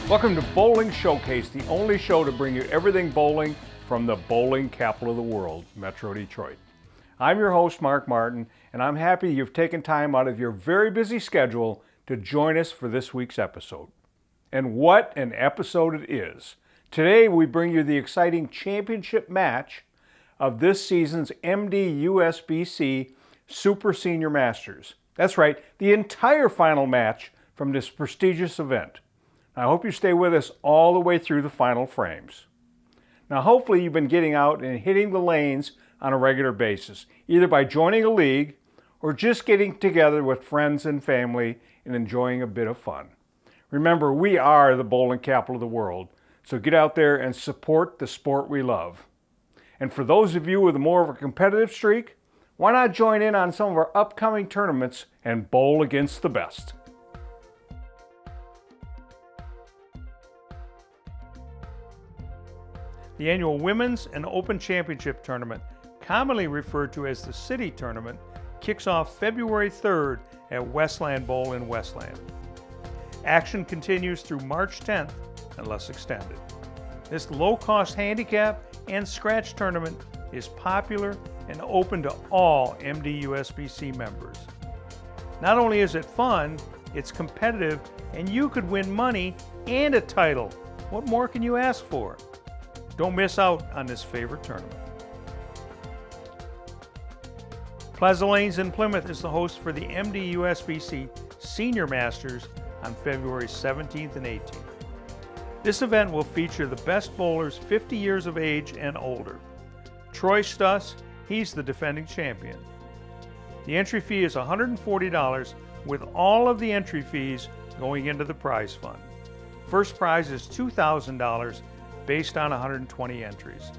Welcome to Bowling Showcase, the only show to bring you everything bowling from the bowling capital of the world, Metro Detroit. I'm your host, Mark Martin, and I'm happy you've taken time out of your very busy schedule to join us for this week's episode. And what an episode it is. Today we bring you the exciting championship match of this season's MDUSBC Super Senior Masters. That's right, the entire final match from this prestigious event. I hope you stay with us all the way through the final frames. Now hopefully you've been getting out and hitting the lanes on a regular basis, either by joining a league or just getting together with friends and family and enjoying a bit of fun. Remember, we are the bowling capital of the world, so get out there and support the sport we love. And for those of you with more of a competitive streak, why not join in on some of our upcoming tournaments and bowl against the best? The annual Women's and Open Championship Tournament, commonly referred to as the City Tournament, kicks off February 3rd at Westland Bowl in Westland. Action continues through March 10th, unless extended. This low-cost handicap and scratch tournament is popular and open to all MDUSBC members. Not only is it fun, it's competitive, and you could win money and a title. What more can you ask for? Don't miss out on this favorite tournament. Plaza Lanes in Plymouth is the host for the MDUSBC Senior Masters on February 17th and 18th. This event will feature the best bowlers 50 years of age and older. Troy Stuss, he's the defending champion. The entry fee is $140, with all of the entry fees going into the prize fund. First prize is $2,000 based on 120 entries.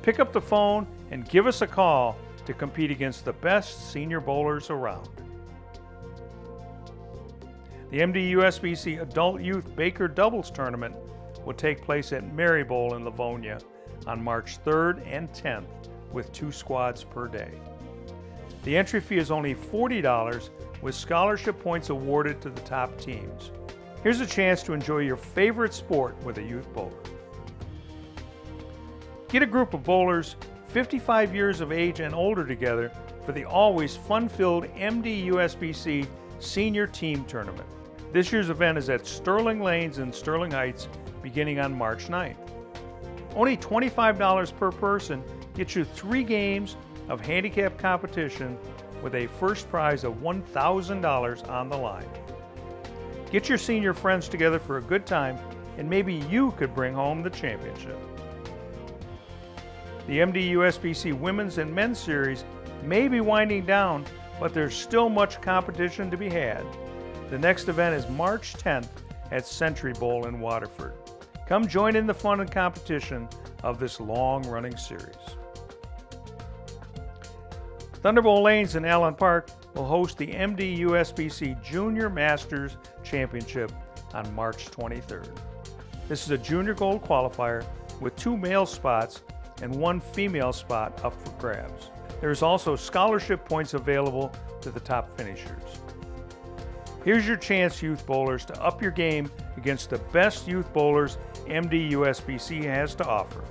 Pick up the phone and give us a call to compete against the best senior bowlers around. The MDUSBC Adult Youth Baker Doubles Tournament will take place at Mary Bowl in Livonia on March 3rd and 10th with 2 squads per day. The entry fee is only $40 with scholarship points awarded to the top teams. Here's a chance to enjoy your favorite sport with a youth bowler. Get a group of bowlers 55 years of age and older together for the always fun-filled MDUSBC Senior Team Tournament. This year's event is at Sterling Lanes in Sterling Heights beginning on March 9th. Only $25 per person gets you 3 games of handicap competition with a first prize of $1,000 on the line. Get your senior friends together for a good time, and maybe you could bring home the championship. The MDUSBC Women's and Men's Series may be winding down, but there's still much competition to be had. The next event is March 10th at Century Bowl in Waterford. Come join in the fun and competition of this long-running series. Thunderbolt Lanes in Allen Park will host the MDUSBC Junior Masters Championship on March 23rd. This is a junior gold qualifier with 2 male spots and 1 female spot up for grabs. There's also scholarship points available to the top finishers. Here's your chance, youth bowlers, to up your game against the best youth bowlers MDUSBC has to offer.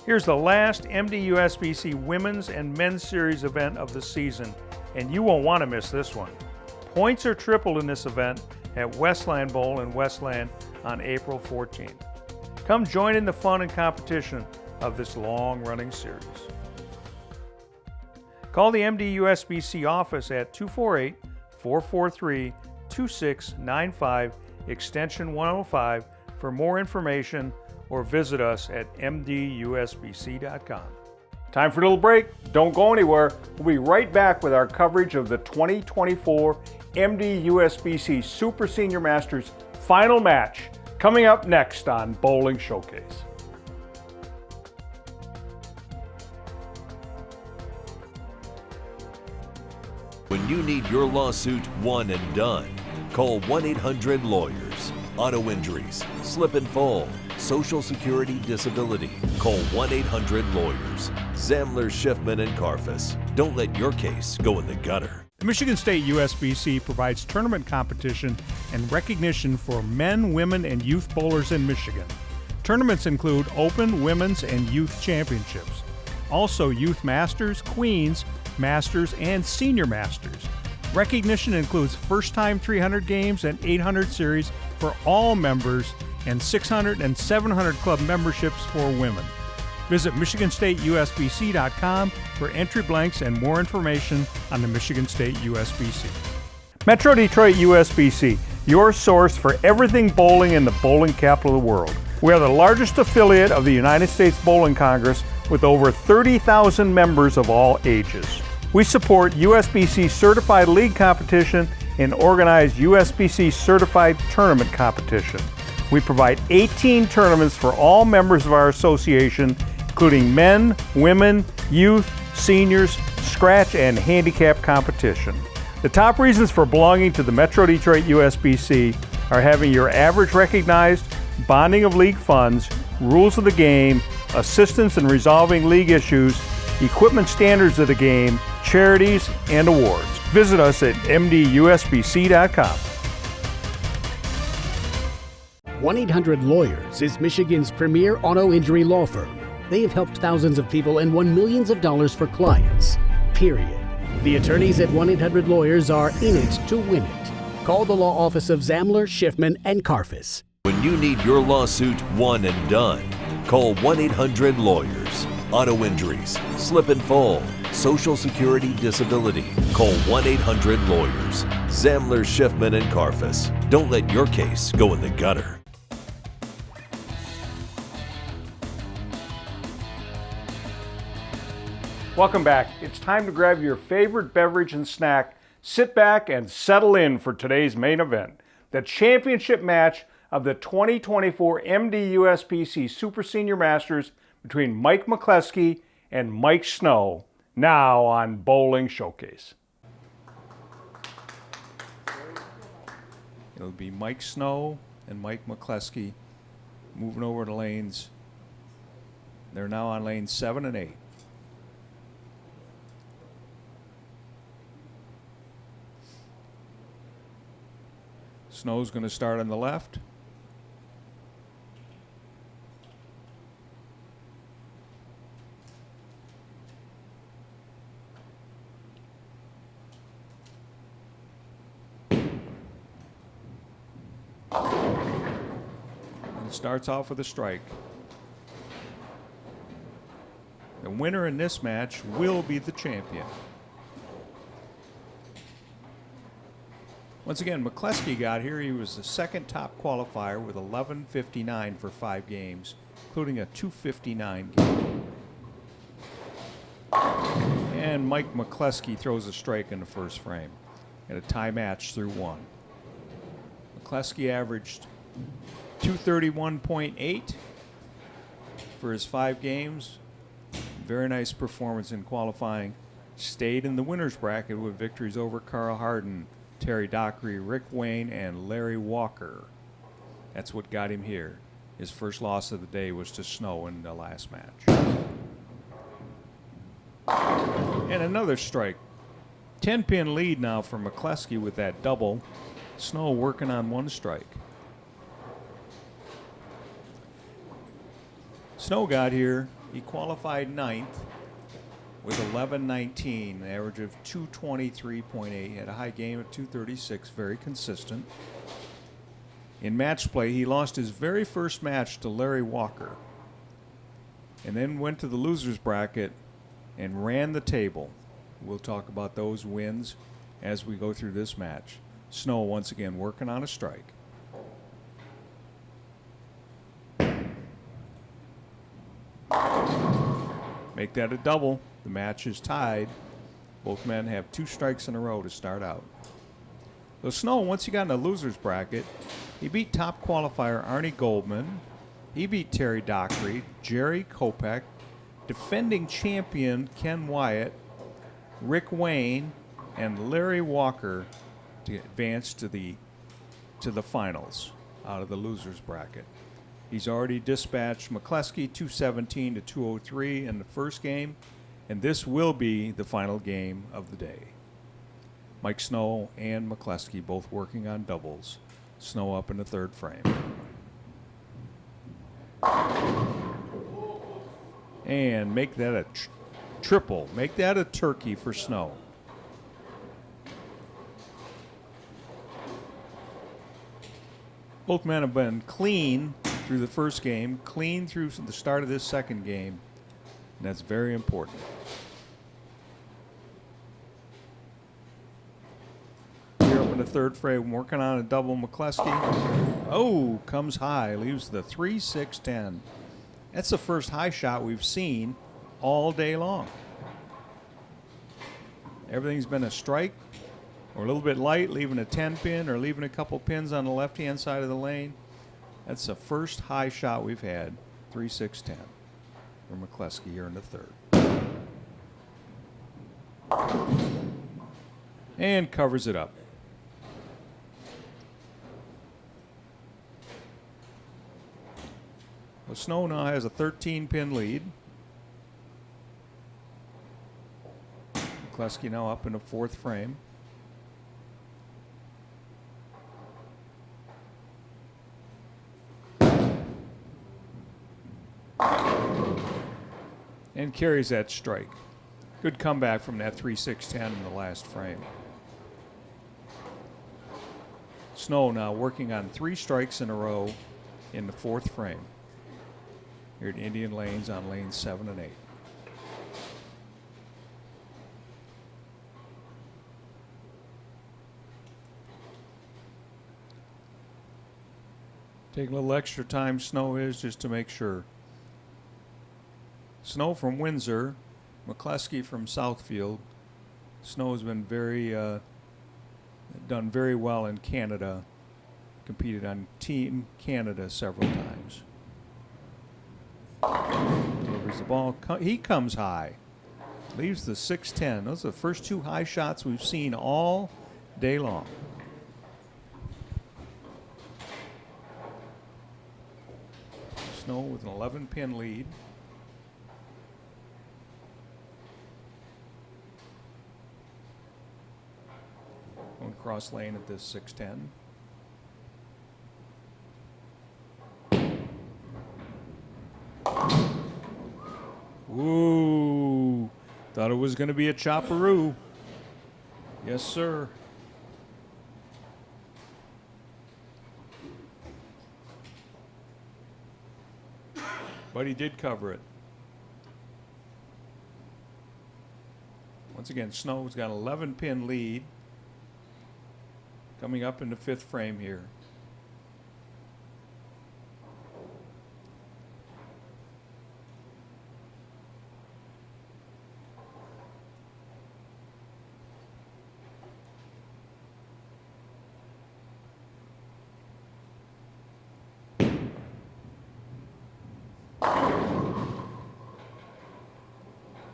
Here's the last MDUSBC Women's and Men's Series event of the season, and you won't want to miss this one. Points are tripled in this event at Westland Bowl in Westland on April 14th. Come join in the fun and competition of this long-running series. Call the MDUSBC office at 248-443-2695, extension 105 for more information, or visit us at mdusbc.com. Time for a little break. Don't go anywhere. We'll be right back with our coverage of the 2024 MDUSBC Super Senior Masters final match, coming up next on Bowling Showcase. When you need your lawsuit won and done, call 1-800-LAWYERS. Auto injuries, slip and fall, Social Security disability. Call 1-800-LAWYERS. Zamler, Schiffman, and Karfus. Don't let your case go in the gutter. The Michigan State USBC provides tournament competition and recognition for men, women, and youth bowlers in Michigan. Tournaments include Open, Women's, and Youth Championships. Also Youth Masters, Queens, Masters, and Senior Masters. Recognition includes first-time 300 games and 800 series for all members and 600 and 700 club memberships for women. Visit MichiganStateUSBC.com for entry blanks and more information on the Michigan State USBC. Metro Detroit USBC, your source for everything bowling in the bowling capital of the world. We are the largest affiliate of the United States Bowling Congress with over 30,000 members of all ages. We support USBC certified league competition and organize USBC certified tournament competition. We provide 18 tournaments for all members of our association, including men, women, youth, seniors, scratch, and handicap competition. The top reasons for belonging to the Metro Detroit USBC are having your average recognized, bonding of league funds, rules of the game, assistance in resolving league issues, equipment standards of the game, charities, and awards. Visit us at MDUSBC.com. 1-800-LAWYERS is Michigan's premier auto injury law firm. They have helped thousands of people and won millions of dollars for clients, period. The attorneys at 1-800-LAWYERS are in it to win it. Call the law office of Zamler, Schiffman, and Karfus. When you need your lawsuit one and done, call 1-800-LAWYERS. Auto injuries, slip and fall, Social Security disability. Call 1-800-LAWYERS. Zamler, Schiffman, and Karfus. Don't let your case go in the gutter. Welcome back. It's time to grab your favorite beverage and snack, sit back and settle in for today's main event, the championship match of the 2024 MDUSBC Super Senior Masters between Mike McCleskey and Mike Snow, now on Bowling Showcase. It'll be Mike Snow and Mike McCleskey moving over to lanes. They're now on lanes 7 and 8. Snow's going to start on the left. And starts off with a strike. The winner in this match will be the champion. Once again, McCleskey got here. He was the second top qualifier with 11:59 for 5 games, including a 2:59 game. And Mike McCleskey throws a strike in the first frame in a tie match through 1. McCleskey averaged 231.8 for his 5 games. Very nice performance in qualifying. Stayed in the winner's bracket with victories over Carl Harden, Terry Dockery, Rick Wayne, and Larry Walker. That's what got him here. His first loss of the day was to Snow in the last match. And another strike. 10-pin lead now for McCleskey with that double. Snow working on 1 strike. Snow got here. He qualified 9th. With 11:19, an average of 223.8, had a high game at 236, very consistent. In match play, he lost his very first match to Larry Walker, and then went to the losers bracket and ran the table. We'll talk about those wins as we go through this match. Snow once again working on a strike. Make that a double. The match is tied. Both men have 2 strikes in a row to start out. So Snow, once he got in the loser's bracket, he beat top qualifier Arnie Goldman. He beat Terry Dockery, Jerry Kopech, defending champion Ken Wyatt, Rick Wayne, and Larry Walker to advance to the finals out of the loser's bracket. He's already dispatched McCleskey 217 to 203 in the first game, and this will be the final game of the day. Mike Snow and McCleskey both working on doubles. Snow up in the third frame. And make that a triple. Make that a turkey for Snow. Both men have been clean through the first game, clean through the start of this second game, and that's very important. Here up in the third frame, working on a double. McCleskey, oh, comes high, leaves the 3-6-10. That's the first high shot we've seen all day long. Everything's been a strike or a little bit light, leaving a 10 pin or leaving a couple pins on the left-hand side of the lane. That's the first high shot we've had, 3-6-10 for McCleskey here in the third. And covers it up. Well, Snow now has a 13-pin lead. McCleskey now up in the fourth frame. And carries that strike. Good comeback from that 3-6-10 in the last frame. Snow now working on 3 strikes in a row in the fourth frame. Here at Indian Lanes on lanes 7 and 8. Take a little extra time, Snow is, just to make sure. Snow from Windsor, McCleskey from Southfield. Snow has been done very well in Canada. Competed on Team Canada several times. Delivers the ball. He comes high. Leaves the 6-10. Those are the first 2 high shots we've seen all day long. Snow with an 11-pin lead. Going cross lane at this 6-10. Ooh, thought it was going to be a chopperoo. Yes, sir. But he did cover it. Once again, Snow's got an 11-pin lead. Coming up in the 5th frame here.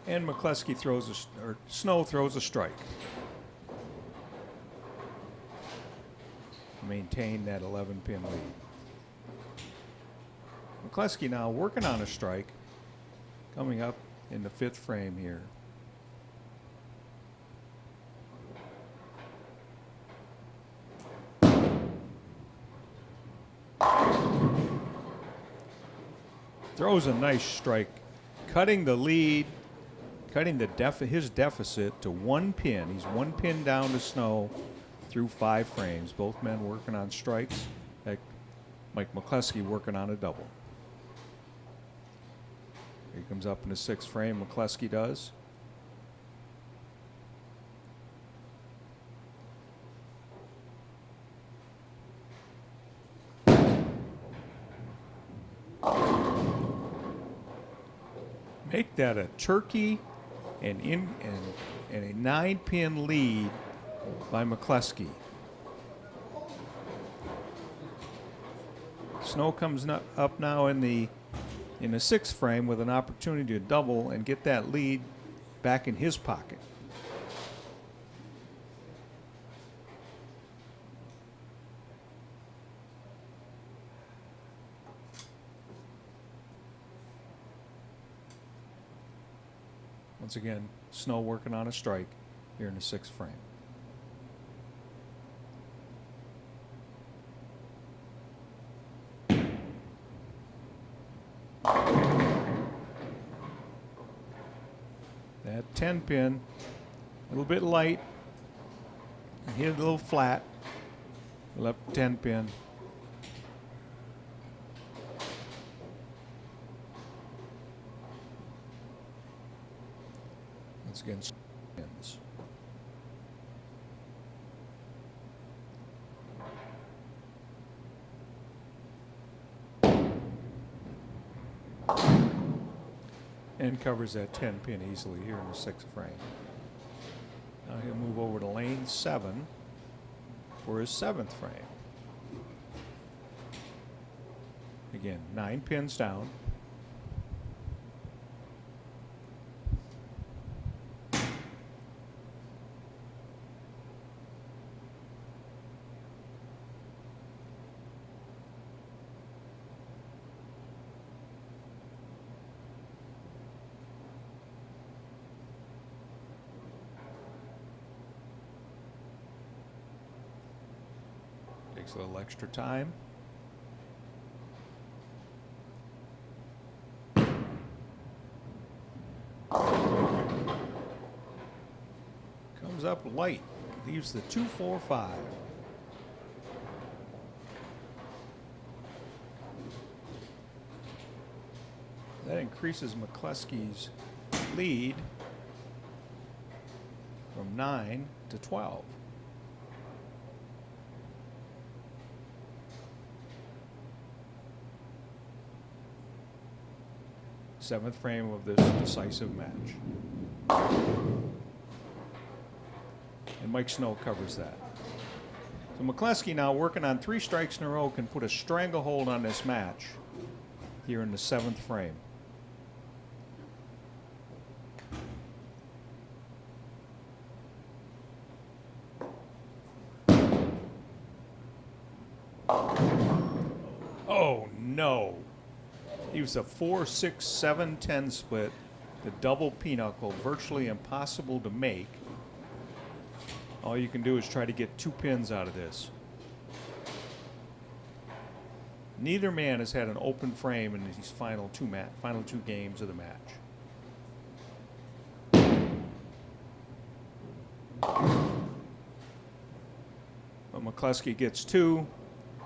And McCleskey throws Snow throws a strike. Maintain that 11-pin lead. McCleskey now working on a strike, coming up in the 5th frame here. Throws a nice strike, cutting the lead, cutting his deficit to 1 pin. He's 1 pin down to Snow through 5 frames. Both men working on strikes. Mike McCleskey working on a double. Here he comes up in the 6th frame. McCleskey does. Make that a turkey and a 9-pin lead by McCleskey. Snow comes up now in the 6th frame with an opportunity to double and get that lead back in his pocket. Once again, Snow working on a strike here in the 6th frame. That 10 pin, a little bit light. Hit it a little flat. Left 10 pin. Once again, pins. And covers that 10 pin easily here in the 6th frame. Now he'll move over to lane 7 for his 7th frame. Again, 9 pins down. Takes a little extra time. Comes up light, leaves the 2-4-5. That increases McCluskey's lead from 9 to 12. Seventh frame of this decisive match. And Mike Snow covers that. So McCluskey now working on 3 strikes in a row can put a stranglehold on this match here in the 7th frame. Oh no. He was a 4-6-7-10 split, the double pinochle, virtually impossible to make. All you can do is try to get 2 pins out of this. Neither man has had an open frame in these final two games of the match. But McCluskey gets 2,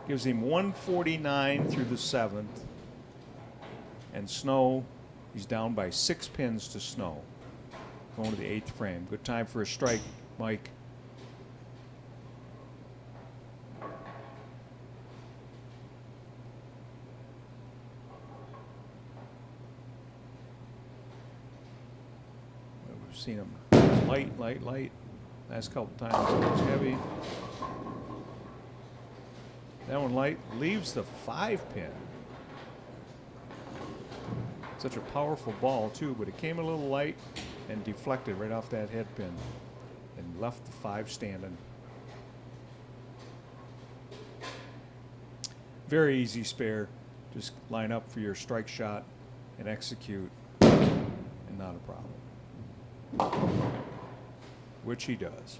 gives him 149 through the 7th. And Snow, he's down by 6 pins to Snow. Going to the 8th frame. Good time for a strike, Mike. We've seen him light. Last couple times it was heavy. That one light, leaves the 5 pin. Such a powerful ball too, but it came a little light and deflected right off that head pin and left the 5 standing. Very easy spare. Just line up for your strike shot and execute, and not a problem. Which he does.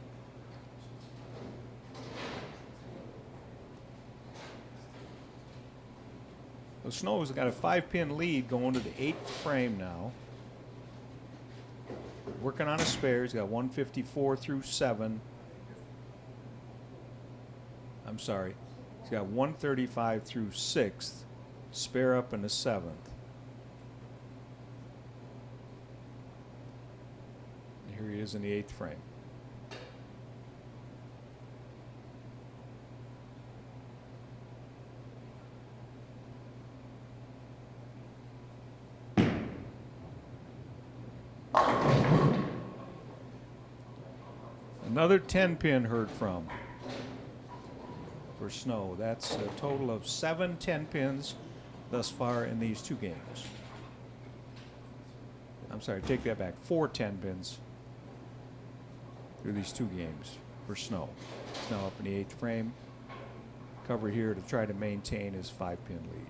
So Snow's got a 5-pin lead going to the 8th frame now. Working on a spare. He's got 154 through 7. I'm sorry. He's got 135 through 6th. Spare up in the 7th. And here he is in the 8th frame. Another 10-pin heard from for Snow. That's a total of 7 10-pins thus far in these 2 games. I'm sorry, take that back. 4 10-pins through these 2 games for Snow. He's now up in the 8th frame. Cover here to try to maintain his 5-pin lead.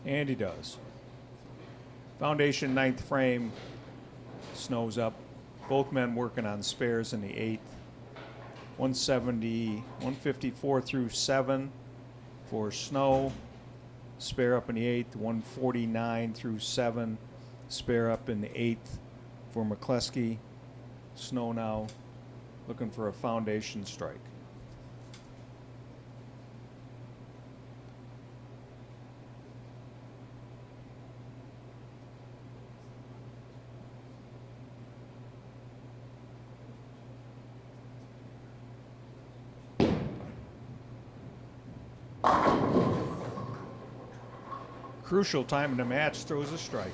And he does. Foundation 9th frame. Snow's up. Both men working on spares in the 8th. 170, 154 through 7 for Snow. Spare up in the 8th, 149 through 7. Spare up in the 8th for McCleskey. Snow now looking for a foundation strike. Crucial time in the match, throws a strike.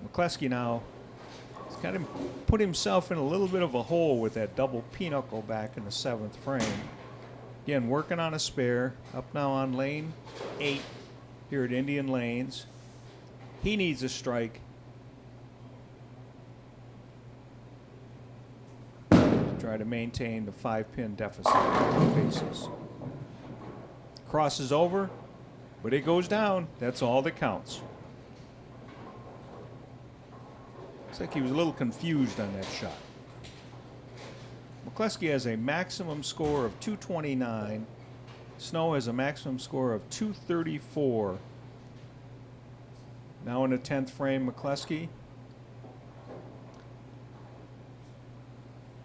McCleskey now has kind of put himself in a little bit of a hole with that double pinochle back in the 7th frame. Again, working on a spare. Up now on lane 8 here at Indian Lanes. He needs a strike to try to maintain the 5-pin deficit he faces. Crosses over, but it goes down. That's all that counts. Looks like he was a little confused on that shot. McCleskey has a maximum score of 229. Snow has a maximum score of 234. Now in the 10th frame, McCleskey.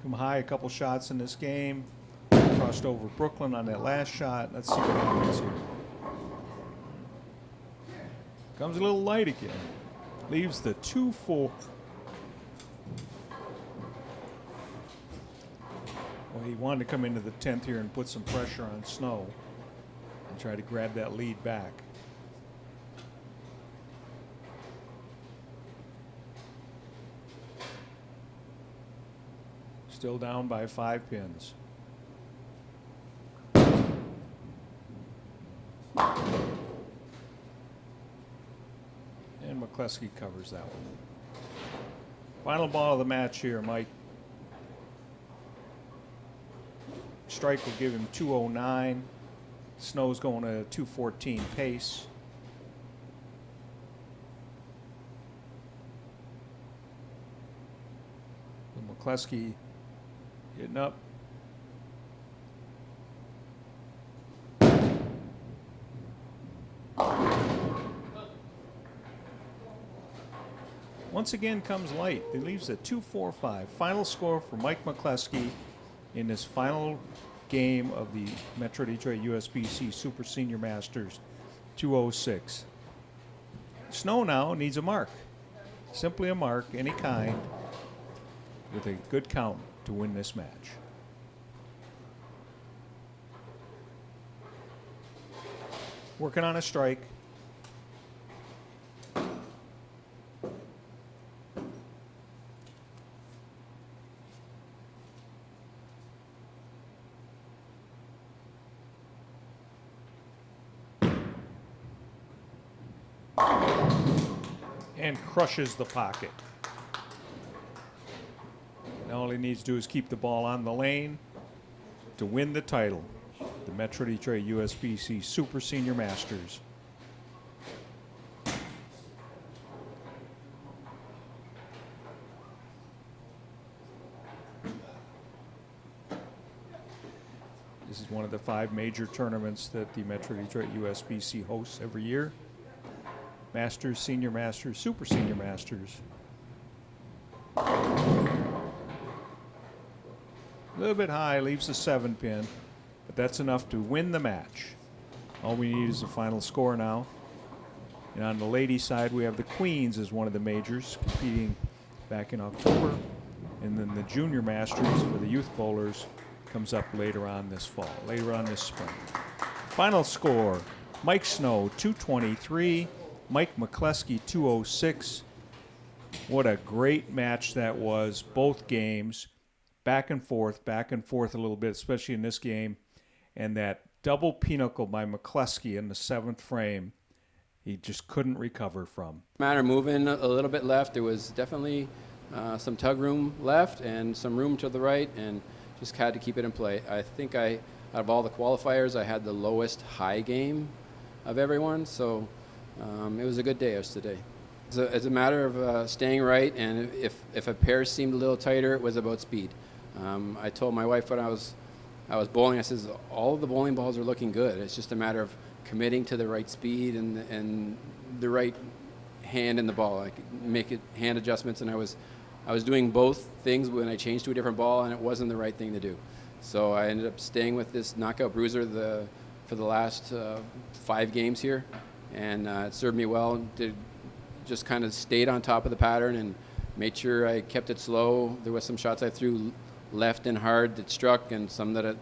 Come high a couple shots in this game. Crossed over Brooklyn on that last shot. Let's see what happens here. Comes a little light again. Leaves the 2-4. Well, he wanted to come into the 10th here and put some pressure on Snow and try to grab that lead back. Still down by 5 pins. And McCleskey covers that one. Final ball of the match here, Mike. Strike will give him 209. Snow's going to 214 pace. And McCleskey hitting up. Once again comes light. It leaves a 2-4-5. Final score for Mike McCleskey in this final game of the Metro Detroit USBC Super Senior Masters 206. Snow now needs a mark. Simply a mark, any kind, with a good count to win this match. Working on a strike. And crushes the pocket. Now all he needs to do is keep the ball on the lane to win the title, the Metro Detroit USBC Super Senior Masters. This is one of the 5 major tournaments that the Metro Detroit USBC hosts every year. Masters, Senior Masters, Super Senior Masters. A little bit high, leaves a 7-pin, but that's enough to win the match. All we need is the final score now. And on the ladies' side, we have the Queens as one of the majors, competing back in October. And then the Junior Masters for the youth bowlers comes up later on this fall, later on this spring. Final score, Mike Snow, 223. Mike McCleskey, 206. What a great match that was. Both games, back and forth a little bit, especially in this game. And that double pinochle by McCleskey in the 7th frame, he just couldn't recover from. Matter moving a little bit left. There was definitely some tug room left and some room to the right, and just had to keep it in play. I think out of all the qualifiers, I had the lowest high game of everyone, so it was a good day today. It's a matter of staying right, and if a pair seemed a little tighter, it was about speed. I told my wife when I was bowling, I says, all of the bowling balls are looking good. It's just a matter of committing to the right speed and the right hand in the ball. I could make it hand adjustments, and I was doing both things when I changed to a different ball, and it wasn't the right thing to do. So I ended up staying with this knockout bruiser for the last 5 games here, and it served me well. Just kind of stayed on top of the pattern and made sure I kept it slow. There was some shots I threw left and hard that struck, and some that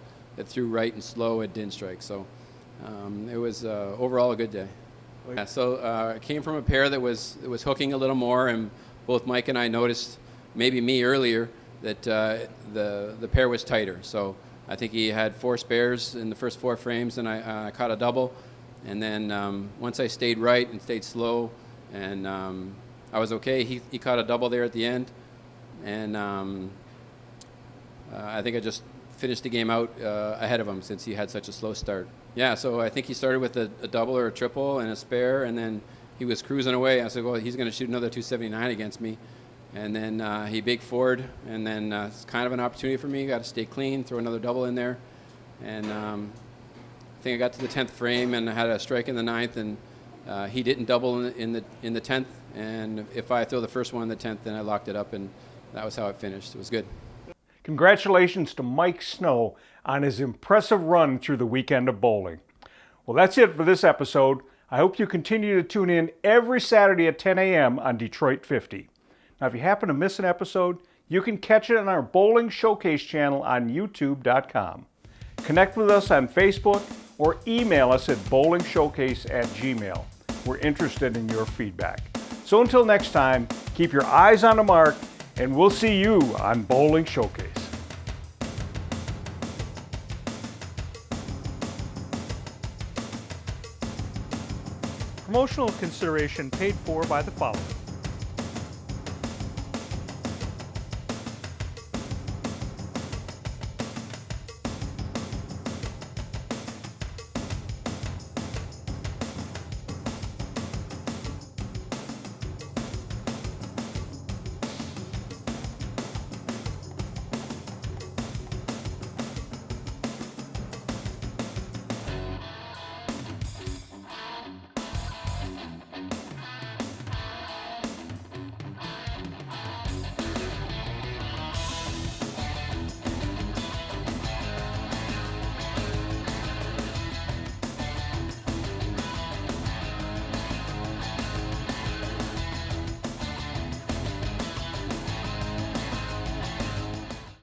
threw right and slow it didn't strike. So it was overall a good day. Yeah, so I came from a pair that was hooking a little more, and both Mike and I noticed, maybe me earlier, that the pair was tighter. So I think he had 4 spares in the first 4 frames, and I caught a double. And then once I stayed right and stayed slow, and I was okay. He caught a double there at the end, and I think I just finished the game out ahead of him since he had such a slow start. Yeah, so I think he started with a double or a triple and a spare, and then he was cruising away. I said, well, he's going to shoot another 279 against me. And then he big forward, and then it's kind of an opportunity for me. Got to stay clean, throw another double in there. And I think I got to the 10th frame and I had a strike in the 9th, and he didn't double in the 10th, and if I throw the first one in the 10th, then I locked it up, and that was how it finished. It was good. Congratulations to Mike Snow on his impressive run through the weekend of bowling. Well, that's it for this episode. I hope you continue to tune in every Saturday at 10 a.m. on Detroit 50. Now, if you happen to miss an episode, you can catch it on our Bowling Showcase channel on YouTube.com. Connect with us on Facebook or email us at bowlingshowcase@gmail.com. We're interested in your feedback. So until next time, keep your eyes on the mark, and we'll see you on Bowling Showcase. Promotional consideration paid for by the following: